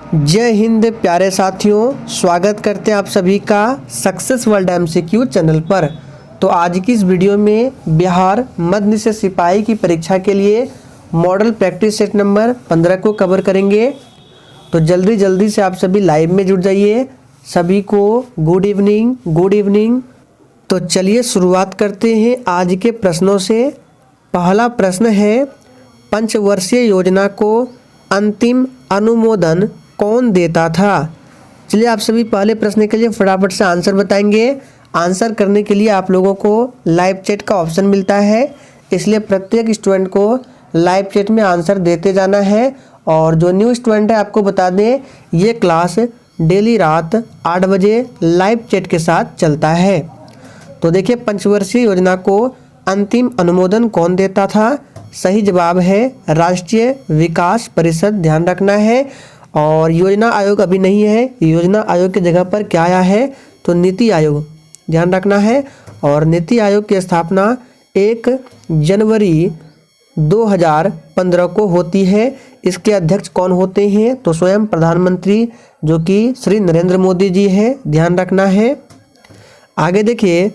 जय हिंद प्यारे साथियों, स्वागत करते हैं आप सभी का सक्सेस वर्ल्ड एमसीक्यू चैनल पर। तो आज की इस वीडियो में बिहार मध्य निषेध सिपाही की परीक्षा के लिए मॉडल प्रैक्टिस सेट नंबर 15 को कवर करेंगे। तो जल्दी से आप सभी लाइव में जुड़ जाइए। सभी को गुड इवनिंग। तो चलिए शुरुआत करते हैं आज के प्रश्नों से। पहला प्रश्न है, पंचवर्षीय योजना को अंतिम अनुमोदन कौन देता था? चलिए आप सभी पहले प्रश्न के लिए फटाफट से आंसर बताएंगे। आंसर करने के लिए आप लोगों को लाइव चैट का ऑप्शन मिलता है, इसलिए प्रत्येक स्टूडेंट को लाइव चैट में आंसर देते जाना है। और जो न्यू स्टूडेंट है आपको बता दें, ये क्लास डेली रात 8 बजे लाइव चैट के साथ चलता है। तो देखिए, पंचवर्षीय योजना को अंतिम अनुमोदन कौन देता था? सही जवाब है राष्ट्रीय विकास परिषद। ध्यान रखना है। और योजना आयोग अभी नहीं है, योजना आयोग की जगह पर क्या आया है? तो नीति आयोग। ध्यान रखना है। और नीति आयोग की स्थापना 1 जनवरी 2015 को होती है। इसके अध्यक्ष कौन होते हैं? तो स्वयं प्रधानमंत्री, जो कि श्री नरेंद्र मोदी जी हैं। ध्यान रखना है। आगे देखिए,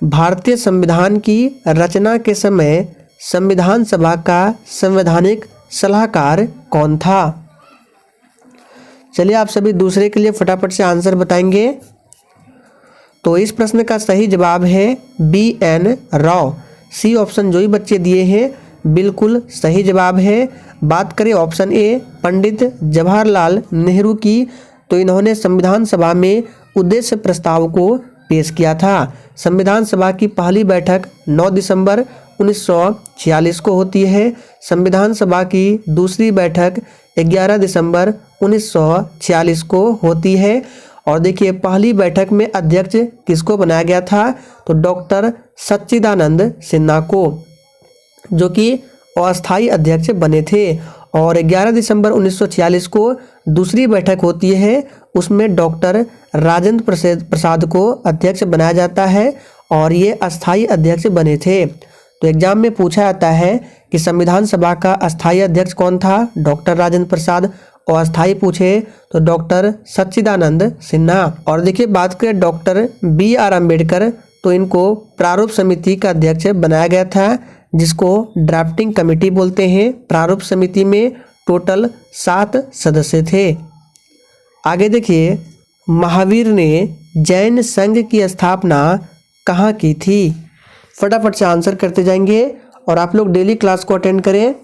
भारतीय संविधान की रचना के समय संविधान सभा का संवैधानिक सलाहकार कौन था? चलिए आप सभी दूसरे के लिए फटाफट से आंसर बताएंगे। तो इस प्रश्न का सही जवाब है BN राव। सी ऑप्शन जो ही बच्चे दिए हैं बिल्कुल सही जवाब है। बात करें ऑप्शन ए, पंडित जवाहरलाल नेहरू की, तो इन्होंने संविधान सभा में उद्देश्य प्रस्ताव को पेश किया था। संविधान सभा की पहली बैठक 9 दिसंबर 1946 को होती है। संविधान सभा की दूसरी बैठक 11 दिसंबर 1946 को होती है। और देखिए, पहली बैठक में अध्यक्ष किसको बनाया गया था? तो डॉक्टर सच्चिदानंद सिन्हा को, जो कि अस्थायी अध्यक्ष बने थे। और 11 दिसंबर 1946 को दूसरी बैठक होती है, उसमें डॉक्टर राजेंद्र प्रसाद को अध्यक्ष बनाया जाता है और ये अस्थायी अध्यक्ष बने थे। तो एग्जाम में पूछा जाता है कि संविधान सभा का अस्थायी अध्यक्ष कौन था? डॉक्टर राजेंद्र प्रसाद। और अस्थायी पूछे तो डॉक्टर सच्चिदानंद सिन्हा। और देखिए, बात करें डॉक्टर BR अम्बेडकर, तो इनको प्रारूप समिति का अध्यक्ष बनाया गया था, जिसको ड्राफ्टिंग कमेटी बोलते हैं। प्रारूप समिति में टोटल 7 सदस्य थे। आगे देखिए, महावीर ने जैन संघ की स्थापना कहाँ की थी? फटाफट से आंसर करते जाएंगे और आप लोग डेली क्लास को अटेंड करें।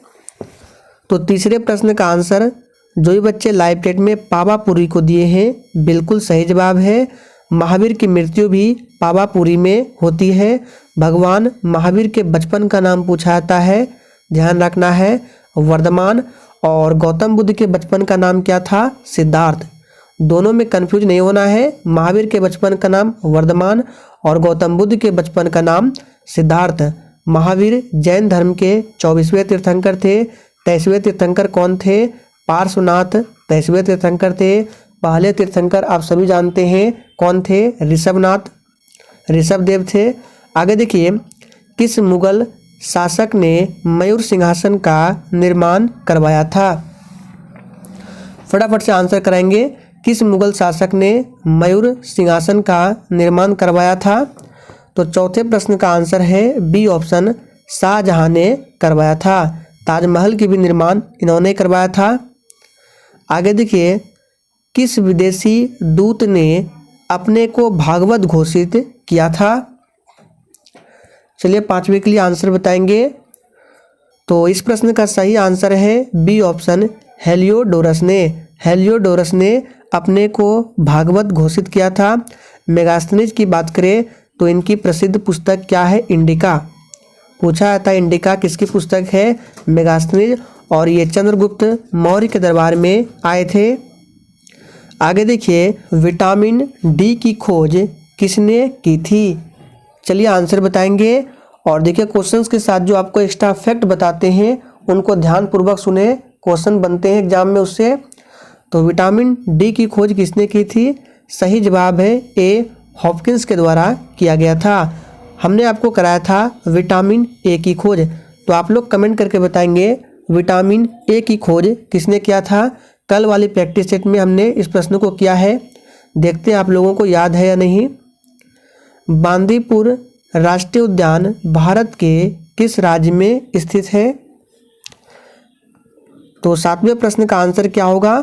तो तीसरे प्रश्न का आंसर जो ही बच्चे लाइव चैट में पावापुरी को दिए हैं बिल्कुल सही जवाब है। महावीर की मृत्यु भी पावापुरी में होती है। भगवान महावीर के बचपन का नाम पूछा जाता है। ध्यान रखना है, वर्धमान। और गौतम बुद्ध के बचपन का नाम क्या था? सिद्धार्थ। दोनों में कंफ्यूज नहीं होना है। महावीर के बचपन का नाम वर्धमान और गौतम बुद्ध के बचपन का नाम सिद्धार्थ। महावीर जैन धर्म के 24वें तीर्थंकर थे। 23वें तीर्थंकर कौन थे? पार्श्वनाथ 23वें तीर्थंकर थे। पहले तीर्थंकर आप सभी जानते हैं कौन थे? ऋषभदेव थे। आगे देखिए, किस मुगल शासक ने मयूर सिंहासन का निर्माण करवाया था? फटाफट से आंसर कराएंगे। किस मुगल शासक ने मयूर सिंहासन का निर्माण करवाया था? तो चौथे प्रश्न का आंसर है B ऑप्शन, शाहजहां ने करवाया था। ताजमहल की भी निर्माण इन्होंने करवाया था। आगे देखिए, किस विदेशी दूत ने अपने को भागवत घोषित किया था? चलिए 5वें के लिए आंसर बताएंगे। तो इस प्रश्न का सही आंसर है B ऑप्शन, हेलियोडोरस ने। हेलियोडोरस ने अपने को भागवत घोषित किया था। मेगास्थनीज की बात करें तो इनकी प्रसिद्ध पुस्तक क्या है? इंडिका। पूछा जाता है इंडिका किसकी पुस्तक है? मेगास्थनीज। और ये चंद्रगुप्त मौर्य के दरबार में आए थे। आगे देखिए, विटामिन D की खोज किसने की थी? चलिए आंसर बताएंगे। और देखिए, क्वेश्चंस के साथ जो आपको एक्स्ट्रा फैक्ट बताते हैं उनको ध्यानपूर्वक सुने, क्वेश्चन बनते हैं एग्जाम में उससे। तो विटामिन D की खोज किसने की थी? सही जवाब है A, हॉपकिंस के द्वारा किया गया था। हमने आपको कराया था विटामिन A की खोज। तो आप लोग कमेंट करके बताएंगे विटामिन ए की खोज किसने किया था? कल वाली प्रैक्टिस सेट में हमने इस प्रश्न को किया है, देखते हैं आप लोगों को याद है या नहीं। बांदीपुर राष्ट्रीय उद्यान भारत के किस राज्य में स्थित है? तो 7वें प्रश्न का आंसर क्या होगा?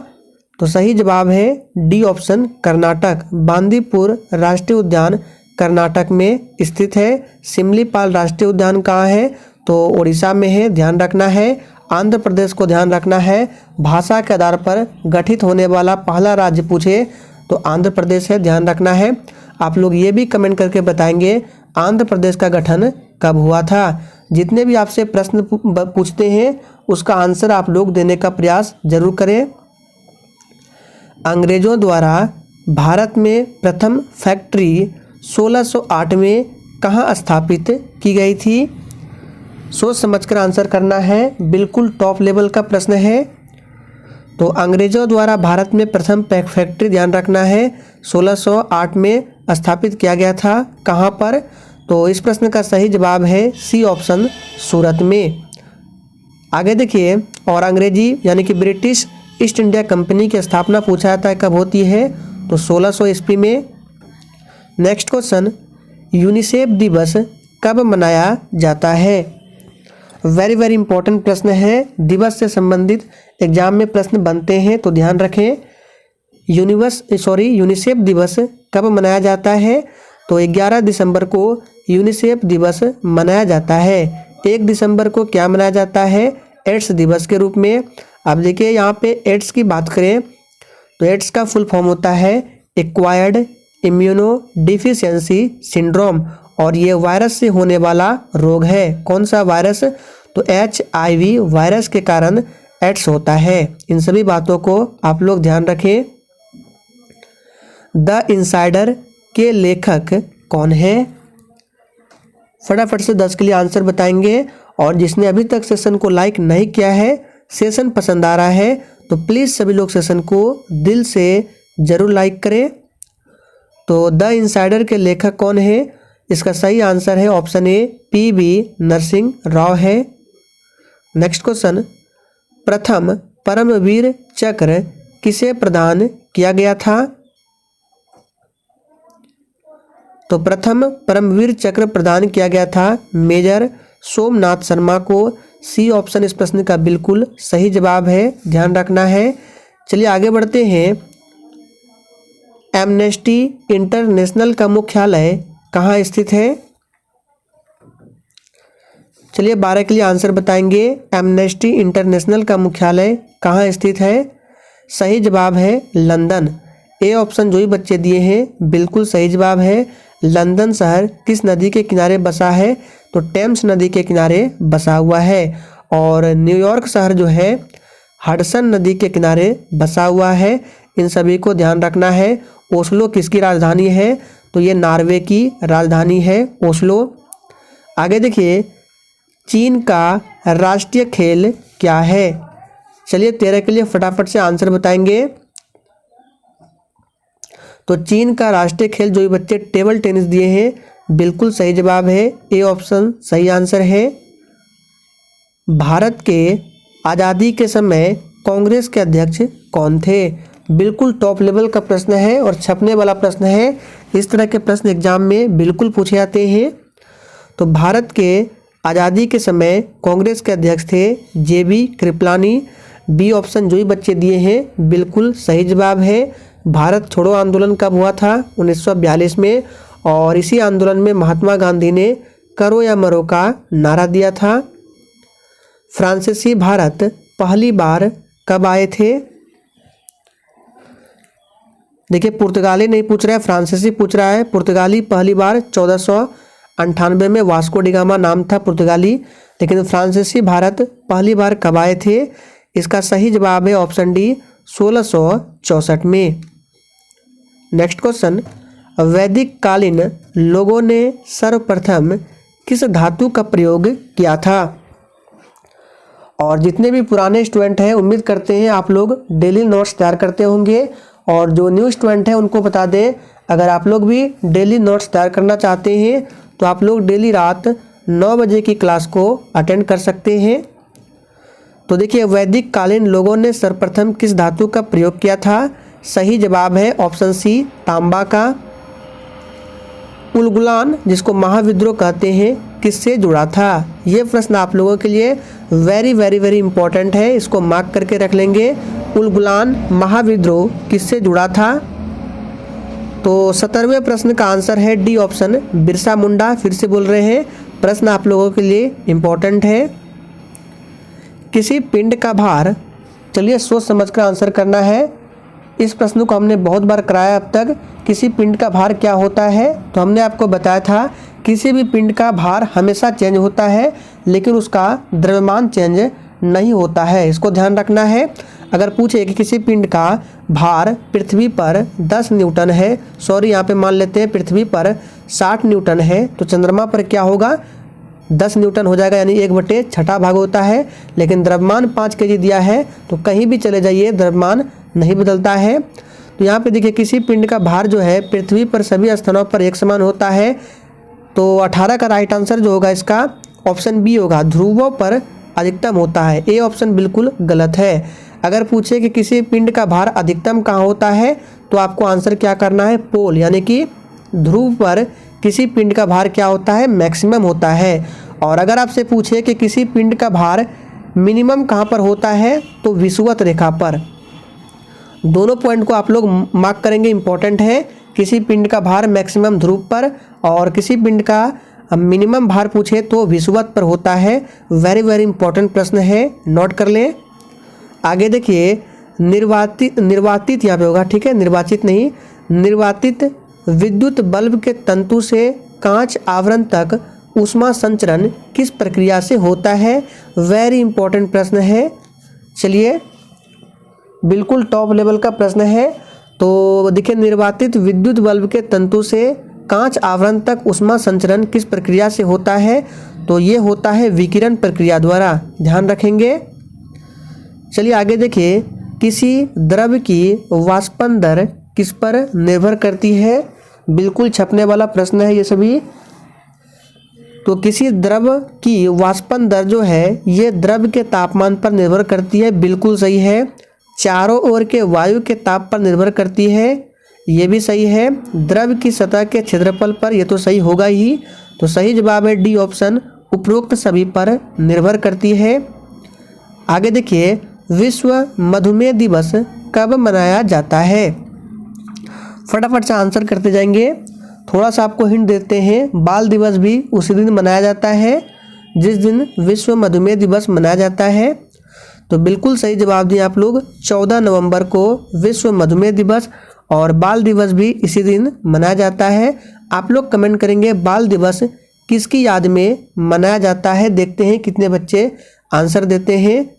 तो सही जवाब है डी ऑप्शन, कर्नाटक। बांदीपुर राष्ट्रीय उद्यान कर्नाटक में स्थित है। सिमलीपाल राष्ट्रीय उद्यान कहाँ है? तो उड़ीसा में है, ध्यान रखना है। आंध्र प्रदेश को ध्यान रखना है। भाषा के आधार पर गठित होने वाला पहला राज्य पूछे तो आंध्र प्रदेश है, ध्यान रखना है। आप लोग ये भी कमेंट करके बताएंगे आंध्र प्रदेश का गठन कब हुआ था। जितने भी आपसे प्रश्न पूछते हैं उसका आंसर आप लोग देने का प्रयास जरूर करें। अंग्रेजों द्वारा भारत में प्रथम फैक्ट्री 1608 में कहाँ स्थापित की गई थी? सोच समझकर आंसर करना है, बिल्कुल टॉप लेवल का प्रश्न है। तो अंग्रेजों द्वारा भारत में प्रथम फैक्ट्री, ध्यान रखना है, 1608 में स्थापित किया गया था। कहाँ पर? तो इस प्रश्न का सही जवाब है सी ऑप्शन, सूरत में। आगे देखिए, और अंग्रेजी यानी कि ब्रिटिश ईस्ट इंडिया कंपनी की स्थापना पूछा जाता है कब होती है? तो 1600 ईस्वी में। नेक्स्ट क्वेश्चन, यूनिसेफ दिवस कब मनाया जाता है? वेरी वेरी इंपॉर्टेंट प्रश्न है, दिवस से संबंधित एग्जाम में प्रश्न बनते हैं तो ध्यान रखें। यूनिसेफ दिवस कब मनाया जाता है? तो 11 दिसंबर को यूनिसेफ दिवस मनाया जाता है। 1 दिसंबर को क्या मनाया जाता है? एड्स दिवस के रूप में। अब देखिए यहाँ पे एड्स की बात करें तो एड्स का फुल फॉर्म होता है एक्वायर्ड इम्यूनो डिफिशियंसी सिंड्रोम, और ये वायरस से होने वाला रोग है। कौन सा वायरस? तो HIV वायरस के कारण एड्स होता है। इन सभी बातों को आप लोग ध्यान रखें। द इनसाइडर के लेखक कौन है? फटाफट से 10 के लिए आंसर बताएंगे। और जिसने अभी तक सेशन को लाइक नहीं किया है, सेशन पसंद आ रहा है तो प्लीज़ सभी लोग सेशन को दिल से ज़रूर लाइक करें। तो द इनसाइडर के लेखक कौन है? इसका सही आंसर है option A, PV Narasimha Rao है। नेक्स्ट क्वेश्चन, प्रथम परमवीर चक्र किसे प्रदान किया गया था? तो प्रथम परमवीर चक्र प्रदान किया गया था मेजर सोमनाथ शर्मा को। सी ऑप्शन इस प्रश्न का बिल्कुल सही जवाब है, ध्यान रखना है। चलिए आगे बढ़ते हैं। एमनेस्टी इंटरनेशनल का मुख्यालय कहाँ स्थित है? चलिए 12 के लिए आंसर बताएंगे। एमनेस्टी इंटरनेशनल का मुख्यालय कहाँ स्थित है? सही जवाब है लंदन। ए ऑप्शन जो ही बच्चे दिए हैं बिल्कुल सही जवाब है। लंदन शहर किस नदी के किनारे बसा है? तो टेम्स नदी के किनारे बसा हुआ है। और न्यूयॉर्क शहर जो है हडसन नदी के किनारे बसा हुआ है। इन सभी को ध्यान रखना है। ओस्लो किसकी राजधानी है? तो ये नॉर्वे की राजधानी है ओस्लो। आगे देखिए, चीन का राष्ट्रीय खेल क्या है? चलिए 13 के लिए फटाफट से आंसर बताएंगे। तो चीन का राष्ट्रीय खेल जो ये बच्चे टेबल टेनिस दिए हैं बिल्कुल सही जवाब है। ए ऑप्शन सही आंसर है। भारत के आज़ादी के समय कांग्रेस के अध्यक्ष कौन थे? बिल्कुल टॉप लेवल का प्रश्न है और छपने वाला प्रश्न है। इस तरह के प्रश्न एग्जाम में बिल्कुल पूछे जाते हैं। तो भारत के आज़ादी के समय कांग्रेस के अध्यक्ष थे JB कृपलानी। बी ऑप्शन जो ही बच्चे दिए हैं बिल्कुल सही जवाब है। भारत छोड़ो आंदोलन कब हुआ था? 1942 में। और इसी आंदोलन में महात्मा गांधी ने करो या मरो का नारा दिया था। फ्रांसीसी भारत पहली बार कब आए थे? देखिए पुर्तगाली नहीं पूछ रहा है, फ्रांसीसी पूछ रहा है। पुर्तगाली पहली बार 1498 में वास्को डी गामा नाम था पुर्तगाली। लेकिन फ्रांसीसी भारत पहली बार कब आए थे? इसका सही जवाब है ऑप्शन डी, 1664 में। नेक्स्ट क्वेश्चन, वैदिक कालीन लोगों ने सर्वप्रथम किस धातु का प्रयोग किया था? और जितने भी पुराने स्टूडेंट हैं उम्मीद करते हैं आप लोग डेली नोट्स तैयार करते होंगे। और जो न्यू स्टूडेंट हैं उनको बता दें, अगर आप लोग भी डेली नोट्स तैयार करना चाहते हैं तो आप लोग डेली रात 9 बजे की क्लास को अटेंड कर सकते हैं। तो देखिए वैदिक कालीन लोगों ने सर्वप्रथम किस धातु का प्रयोग किया था? सही जवाब है ऑप्शन सी तांबा का। उलगुलान जिसको महाविद्रोह कहते हैं किससे जुड़ा था? ये प्रश्न आप लोगों के लिए वेरी वेरी वेरी इंपॉर्टेंट है, इसको मार्क करके रख लेंगे। उलगुलान महाविद्रोह किससे जुड़ा था? तो 17वें प्रश्न का आंसर है डी ऑप्शन बिरसा मुंडा। फिर से बोल रहे हैं, प्रश्न आप लोगों के लिए इंपॉर्टेंट है। किसी पिंड का भार, चलिए सोच समझ कर आंसर करना है। इस प्रश्न को हमने बहुत बार कराया अब तक। किसी पिंड का भार क्या होता है? तो हमने आपको बताया था किसी भी पिंड का भार हमेशा चेंज होता है, लेकिन उसका द्रव्यमान चेंज नहीं होता है, इसको ध्यान रखना है। अगर पूछे कि किसी पिंड का भार पृथ्वी पर 10 न्यूटन है, सॉरी यहाँ पे मान लेते हैं पृथ्वी पर 60 न्यूटन है, तो चंद्रमा पर क्या होगा? 10 न्यूटन हो जाएगा, यानी 1/6 भाग होता है। लेकिन द्रव्यमान 5 kg दिया है, तो कहीं भी चले जाइए द्रव्यमान नहीं बदलता है। तो यहाँ पे देखिए किसी पिंड का भार जो है पृथ्वी पर सभी स्थानों पर एक समान होता है। तो 18 का राइट आंसर जो होगा इसका ऑप्शन बी होगा, ध्रुवों पर अधिकतम होता है। ए ऑप्शन बिल्कुल गलत है। अगर पूछे कि किसी पिंड का भार अधिकतम कहाँ होता है, तो आपको आंसर क्या करना है? पोल, यानी कि ध्रुव पर किसी पिंड का भार क्या होता है? मैक्सिमम होता है। और अगर आपसे पूछे कि किसी पिंड का भार मिनिमम कहाँ पर होता है, तो विषुवत रेखा पर। दोनों पॉइंट को आप लोग मार्क करेंगे, इंपॉर्टेंट है। किसी पिंड का भार मैक्सिमम ध्रुव पर, और किसी पिंड का मिनिमम भार पूछे तो विषुवत पर होता है। वेरी वेरी इंपॉर्टेंट प्रश्न है, नोट कर लें। आगे देखिए निर्वातित यहाँ पे होगा, ठीक है, निर्वाचित नहीं, निर्वातित विद्युत बल्ब के तंतु से कांच आवरण तक ऊष्मा संचरण किस प्रक्रिया से होता है? वेरी इंपॉर्टेंट प्रश्न है। चलिए बिल्कुल टॉप लेवल का प्रश्न है। तो देखिए निर्वातित विद्युत बल्ब के तंतु से कांच आवरण तक ऊष्मा संचरण किस प्रक्रिया से होता है? तो ये होता है विकिरण प्रक्रिया द्वारा, ध्यान रखेंगे। चलिए आगे देखिए किसी द्रव की वाष्पन दर किस पर निर्भर करती है? बिल्कुल छपने वाला प्रश्न है ये सभी। तो किसी द्रव की वाष्पन दर जो है ये द्रव के तापमान पर निर्भर करती है, बिल्कुल सही है। चारों ओर के वायु के ताप पर निर्भर करती है, ये भी सही है। द्रव की सतह के क्षेत्रफल पर, ये तो सही होगा ही। तो सही जवाब है डी ऑप्शन, उपरोक्त सभी पर निर्भर करती है। आगे देखिए विश्व मधुमेह दिवस कब मनाया जाता है? फटाफट से आंसर करते जाएंगे। थोड़ा सा आपको हिंट देते हैं, बाल दिवस भी उसी दिन मनाया जाता है जिस दिन विश्व मधुमेह दिवस मनाया जाता है। तो बिल्कुल सही जवाब दिए आप लोग। 14 नवंबर को विश्व मधुमेह दिवस, और बाल दिवस भी इसी दिन मनाया जाता है। आप लोग कमेंट करेंगे बाल दिवस किसकी याद में मनाया जाता है? देखते हैं कितने बच्चे आंसर देते हैं।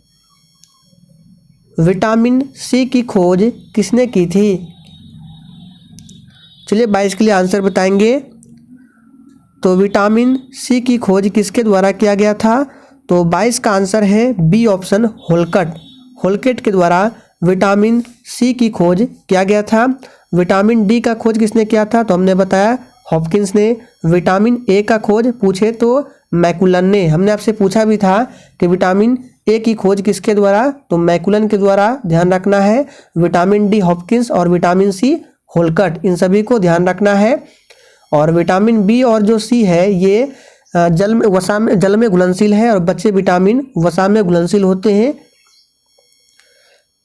विटामिन सी की खोज किसने की थी? चलिए 22 के लिए आंसर बताएंगे। तो विटामिन सी की खोज किसके द्वारा किया गया था? तो 22 का आंसर है बी ऑप्शन होलकट। होलकेट के द्वारा विटामिन सी की खोज किया गया था। विटामिन डी का खोज किसने किया था? तो हमने बताया हॉपकिंस ने। विटामिन ए का खोज पूछे तो मैकुलन ने। हमने आपसे पूछा भी था कि विटामिन ए की खोज किसके द्वारा? तो मैकुलन के द्वारा, ध्यान रखना है। विटामिन डी हॉपकिंस और विटामिन सी होलकट, इन सभी को ध्यान रखना है। और विटामिन बी और जो सी है ये जल में घुलनशील है, और बच्चे विटामिन वसा में घुलनशील होते हैं।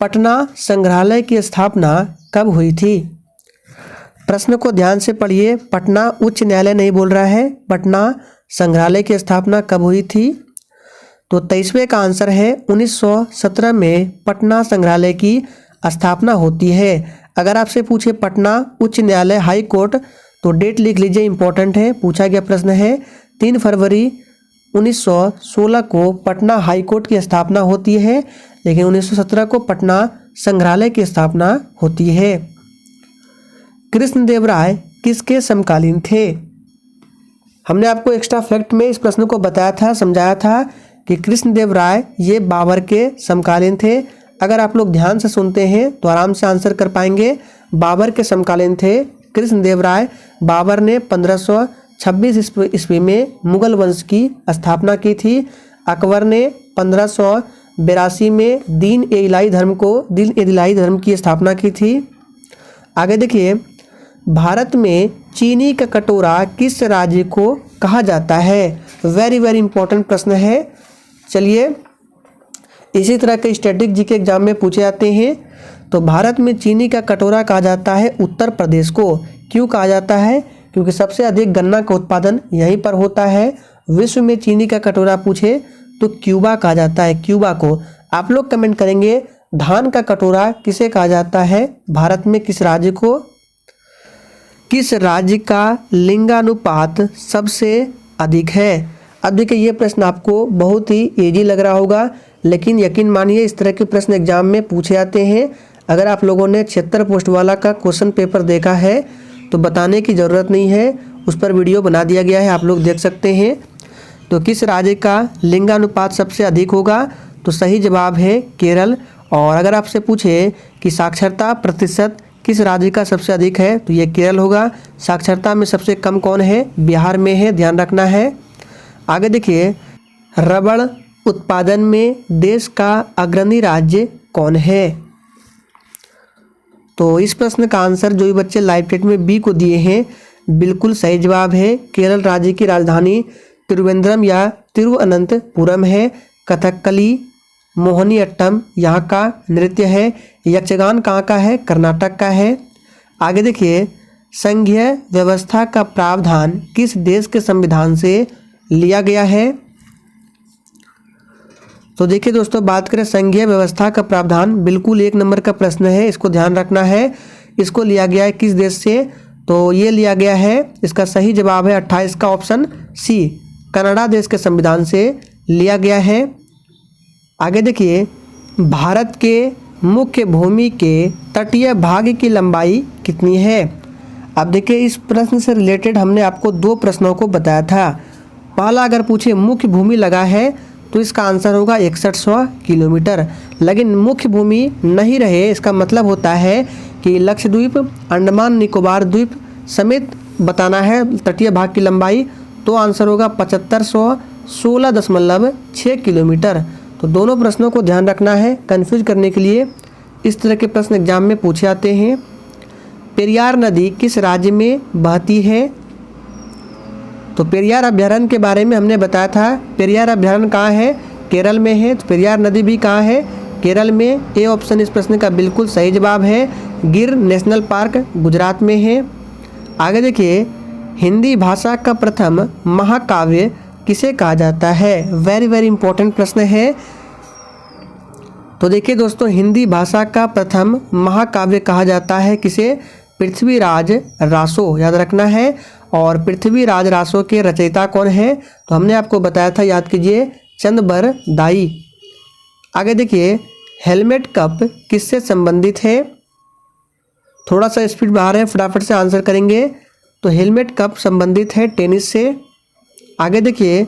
पटना संग्रहालय की स्थापना कब हुई थी? प्रश्न को ध्यान से पढ़िए, पटना उच्च न्यायालय नहीं बोल रहा है, पटना संग्रहालय की स्थापना कब हुई थी? तो 23वें का आंसर है 1917 में पटना संग्रहालय की स्थापना होती है। अगर आपसे पूछे पटना उच्च न्यायालय हाई कोर्ट, तो डेट लिख लीजिए, इंपॉर्टेंट है, पूछा गया प्रश्न है। 3 फरवरी 1916 को पटना हाई कोर्ट की स्थापना होती है, लेकिन 1917 को पटना संग्रहालय की स्थापना होती है। कृष्णदेव राय किसके समकालीन थे? हमने आपको एक्स्ट्रा फैक्ट में इस प्रश्न को बताया था, समझाया था कि कृष्णदेव राय ये बाबर के समकालीन थे। अगर आप लोग ध्यान से सुनते हैं तो आराम से आंसर कर पाएंगे। बाबर के समकालीन थे कृष्णदेव राय। बाबर ने 1526 ईस्वी में मुगल वंश की स्थापना की थी। अकबर ने 1982 में दीन ए इलाही धर्म की स्थापना की थी। आगे देखिए, भारत में चीनी का कटोरा किस राज्य को कहा जाता है? वेरी वेरी इंपॉर्टेंट प्रश्न है। चलिए, इसी तरह के स्टैटिक जीके एग्जाम में पूछे जाते हैं। तो भारत में चीनी का कटोरा कहा जाता है उत्तर प्रदेश को। क्यों कहा जाता है? क्योंकि सबसे अधिक गन्ना का उत्पादन यहीं पर होता है। विश्व में चीनी का कटोरा पूछे तो क्यूबा कहा जाता है, क्यूबा को। आप लोग कमेंट करेंगे धान का कटोरा किसे कहा जाता है? भारत में किस राज्य को? किस राज्य का लिंगानुपात सबसे अधिक है? अब देखिए, ये प्रश्न आपको बहुत ही इजी लग रहा होगा, लेकिन यकीन मानिए इस तरह के प्रश्न एग्जाम में पूछे जाते हैं। अगर आप लोगों ने 76 पोस्ट वाला का क्वेश्चन पेपर देखा है तो बताने की ज़रूरत नहीं है, उस पर वीडियो बना दिया गया है, आप लोग देख सकते हैं। तो किस राज्य का लिंगानुपात सबसे अधिक होगा? तो सही जवाब है केरल। और अगर आपसे पूछे कि साक्षरता प्रतिशत किस राज्य का सबसे अधिक है तो ये केरल होगा। साक्षरता में सबसे कम कौन है? बिहार में है, ध्यान रखना है। आगे देखिए, रबड़ उत्पादन में देश का अग्रणी राज्य कौन है? तो इस प्रश्न का आंसर जो भी बच्चे लाइव टेट में बी को दिए हैं, बिल्कुल सही जवाब है। केरल राज्य की राजधानी तिरुवनंतपुरम या तिरुवनंतपुरम है। कथकली मोहिनीअट्टम यहाँ का नृत्य है। यक्षगान कहाँ का है? कर्नाटक का है। आगे देखिए, संघीय व्यवस्था का प्रावधान किस देश के संविधान से लिया गया है? तो देखिए दोस्तों, बात करें संघीय व्यवस्था का प्रावधान, बिल्कुल 1 नंबर का प्रश्न है, इसको ध्यान रखना है। इसको लिया गया है किस देश से? तो ये लिया गया है, इसका सही जवाब है 28 का ऑप्शन सी, कनाडा देश के संविधान से लिया गया है। आगे देखिए, भारत के मुख्य भूमि के तटीय भाग की लंबाई कितनी है? अब देखिए, इस प्रश्न से रिलेटेड हमने आपको 2 प्रश्नों को बताया था। पहला अगर पूछे मुख्य भूमि लगा है तो इसका आंसर होगा 6100 किलोमीटर। लेकिन मुख्य भूमि नहीं रहे, इसका मतलब होता है कि लक्षद्वीप, अंडमान निकोबार द्वीप समेत बताना है तटीय भाग की लंबाई, तो आंसर होगा 7516.6 किलोमीटर। तो दोनों प्रश्नों को ध्यान रखना है, कंफ्यूज करने के लिए इस तरह के प्रश्न एग्जाम में पूछे जाते हैं। पेरियार नदी किस राज्य में बहती है? तो पेरियार अभ्यारण्य के बारे में हमने बताया था। पेरियार अभ्यारण्य कहाँ है? केरल में है। तो पेरियार नदी भी कहाँ है? केरल में। ए ऑप्शन इस प्रश्न का बिल्कुल सही जवाब है। गिर नेशनल पार्क गुजरात में है। आगे देखिए, हिंदी भाषा का प्रथम महाकाव्य किसे कहा जाता है? वेरी वेरी इंपॉर्टेंट प्रश्न है। तो देखिए दोस्तों, हिंदी भाषा का प्रथम महाकाव्य कहा जाता है किसे? पृथ्वीराज रासो, याद रखना है। और पृथ्वीराज रासो के रचयिता कौन है? तो हमने आपको बताया था, याद कीजिए, चंदबर दाई। आगे देखिए, हेलमेट कप किससे संबंधित है? थोड़ा सा स्पीड बाहर है, फटाफट से आंसर करेंगे। तो हेलमेट कप संबंधित है टेनिस से। आगे देखिए,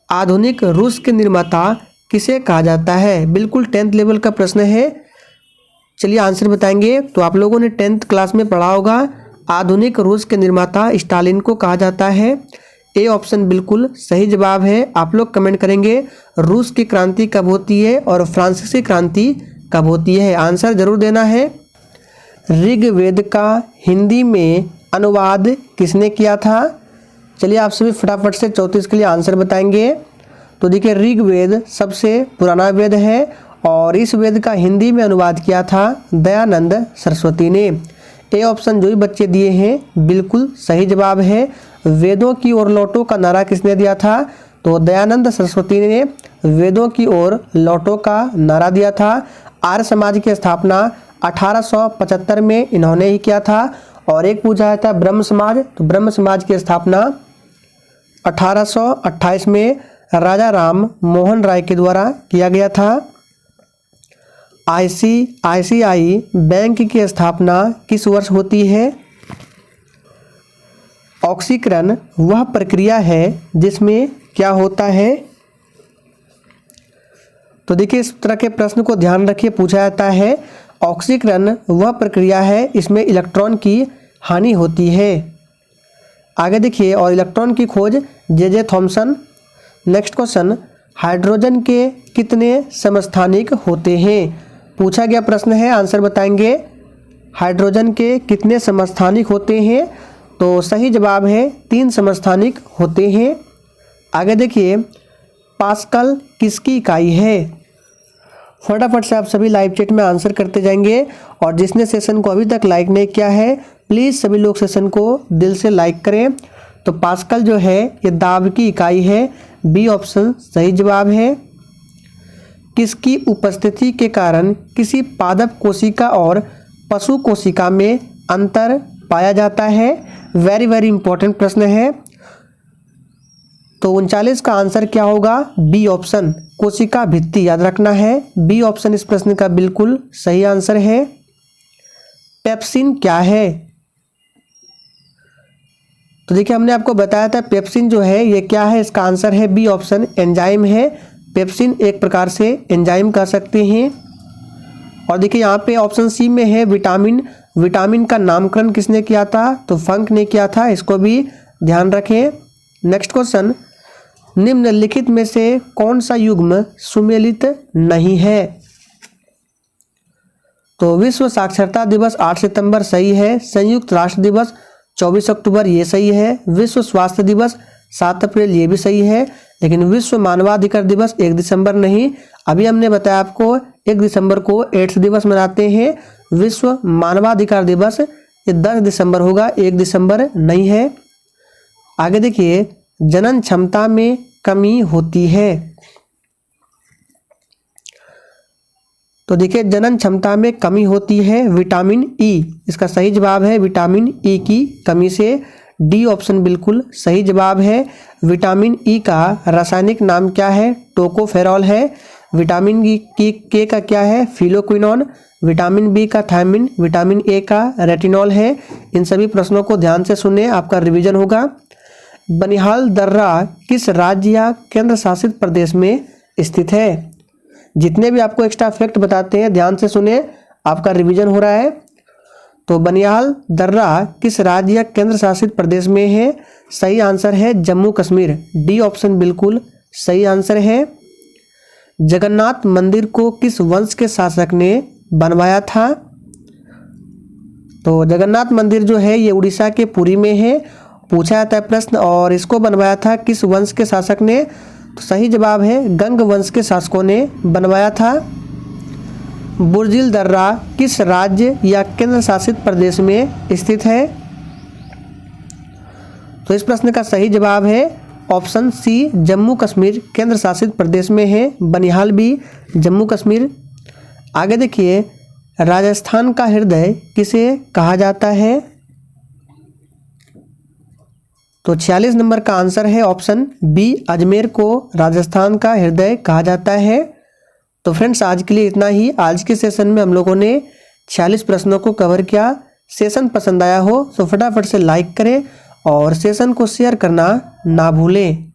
आधुनिक रूस के निर्माता किसे कहा जाता है? बिल्कुल 10th लेवल का प्रश्न है। चलिए आंसर बताएंगे। तो आप लोगों ने 10th क्लास में पढ़ा होगा, आधुनिक रूस के निर्माता स्टालिन को कहा जाता है। ए ऑप्शन बिल्कुल सही जवाब है। आप लोग कमेंट करेंगे रूस की क्रांति कब होती है और फ्रांसीसी क्रांति कब होती है? आंसर जरूर देना है। ऋग्वेद का हिंदी में अनुवाद किसने किया था? चलिए आप सभी फटाफट से 34 के लिए आंसर बताएंगे। तो देखिए, ऋग्वेद सबसे पुराना वेद है और इस वेद का हिंदी में अनुवाद किया था दयानंद सरस्वती ने। ए ऑप्शन जो भी बच्चे दिए हैं बिल्कुल सही जवाब है। वेदों की ओर लौटो का नारा किसने दिया था? तो दयानंद सरस्वती ने वेदों की ओर लौटो का नारा दिया था। आर्य समाज की स्थापना 1875 में इन्होंने ही किया था। और एक पूछा था ब्रह्म समाज, तो ब्रह्म समाज की स्थापना 1828 में राजा राम मोहन राय के द्वारा किया गया था। ICICI बैंक की स्थापना किस वर्ष होती है? ऑक्सीकरण वह प्रक्रिया है जिसमें क्या होता है? तो देखिए, इस तरह के प्रश्न को ध्यान रखिए, पूछा जाता है ऑक्सीकरण वह प्रक्रिया है इसमें इलेक्ट्रॉन की हानि होती है। आगे देखिए, और इलेक्ट्रॉन की खोज J Thomson. Next question, hydrogen के कितने समस्थानिक होते हैं? पूछा गया प्रश्न है, आंसर बताएंगे। हाइड्रोजन के कितने समस्थानिक होते हैं? तो सही जवाब है 3 समस्थानिक होते हैं। आगे देखिए, पास्कल किसकी इकाई है? फटाफट से आप सभी लाइव चैट में आंसर करते जाएंगे और जिसने सेशन को अभी तक लाइक नहीं किया है प्लीज़ सभी लोग सेशन को दिल से लाइक करें। तो पास्कल जो है ये दाब की इकाई है, बी ऑप्शन सही जवाब है। किसकी उपस्थिति के कारण किसी पादप कोशिका और पशु कोशिका में अंतर पाया जाता है? वेरी वेरी इंपॉर्टेंट प्रश्न है। तो 39 का आंसर क्या होगा? बी ऑप्शन कोशिका भित्ति, याद रखना है। बी ऑप्शन इस प्रश्न का बिल्कुल सही आंसर है। पेप्सिन क्या है? तो देखिए हमने आपको बताया था पेप्सिन जो है ये क्या है, इसका आंसर है बी ऑप्शन एंजाइम है। पेप्सिन एक प्रकार से एंजाइम कह सकते हैं। और देखिए यहाँ पे ऑप्शन सी में है विटामिन। विटामिन का नामकरण किसने किया था? तो फंक ने किया था, इसको भी ध्यान रखें। नेक्स्ट क्वेश्चन, निम्नलिखित में से कौन सा युग्म सुमेलित नहीं है? तो विश्व साक्षरता दिवस 8 सितंबर सही है। संयुक्त राष्ट्र दिवस 24 अक्टूबर ये सही है। विश्व स्वास्थ्य दिवस 7 अप्रैल ये भी सही है। लेकिन विश्व मानवाधिकार दिवस 1 दिसंबर नहीं। अभी हमने बताया आपको 1 दिसंबर को एड्स दिवस मनाते हैं। विश्व मानवाधिकार दिवस ये 10 दिसंबर होगा, 1 दिसंबर नहीं है। आगे देखिए, जनन क्षमता में कमी होती है। तो देखिए जनन क्षमता में कमी होती है विटामिन ई, इसका सही जवाब है विटामिन ई की कमी से। डी ऑप्शन बिल्कुल सही जवाब है। विटामिन ई का रासायनिक नाम क्या है? टोकोफेरॉल है। विटामिन के का क्या है? फिलोक्विनोन। विटामिन बी का थायमिन। विटामिन ए का रेटिनॉल है। इन सभी प्रश्नों को ध्यान से सुने, आपका रिवीजन होगा। बनिहाल दर्रा किस राज्य या केंद्र शासित प्रदेश में स्थित है? जितने भी आपको एक्स्ट्रा फैक्ट बताते हैं ध्यान से सुने, आपका रिवीजन हो रहा है। तो बनिहाल दर्रा किस राज्य या केंद्र शासित प्रदेश में है? सही आंसर है जम्मू कश्मीर। डी ऑप्शन बिल्कुल सही आंसर है। जगन्नाथ मंदिर को किस वंश के शासक ने बनवाया था? तो जगन्नाथ मंदिर जो है ये उड़ीसा के पुरी में है। पूछा जाता है प्रश्न, और इसको बनवाया था किस वंश के शासक ने? तो सही जवाब है गंग वंश के शासकों ने बनवाया था। बुर्जिल दर्रा किस राज्य या केंद्र शासित प्रदेश में स्थित है? तो इस प्रश्न का सही जवाब है ऑप्शन सी जम्मू कश्मीर केंद्र शासित प्रदेश में है। बनिहाल भी जम्मू कश्मीर। आगे देखिए, राजस्थान का हृदय किसे कहा जाता है? तो 46 नंबर का आंसर है ऑप्शन बी अजमेर को राजस्थान का हृदय कहा जाता है। तो फ्रेंड्स आज के लिए इतना ही। आज के सेशन में हम लोगों ने 46 प्रश्नों को कवर किया। सेशन पसंद आया हो तो फटाफट से लाइक करें और सेशन को शेयर करना ना भूलें।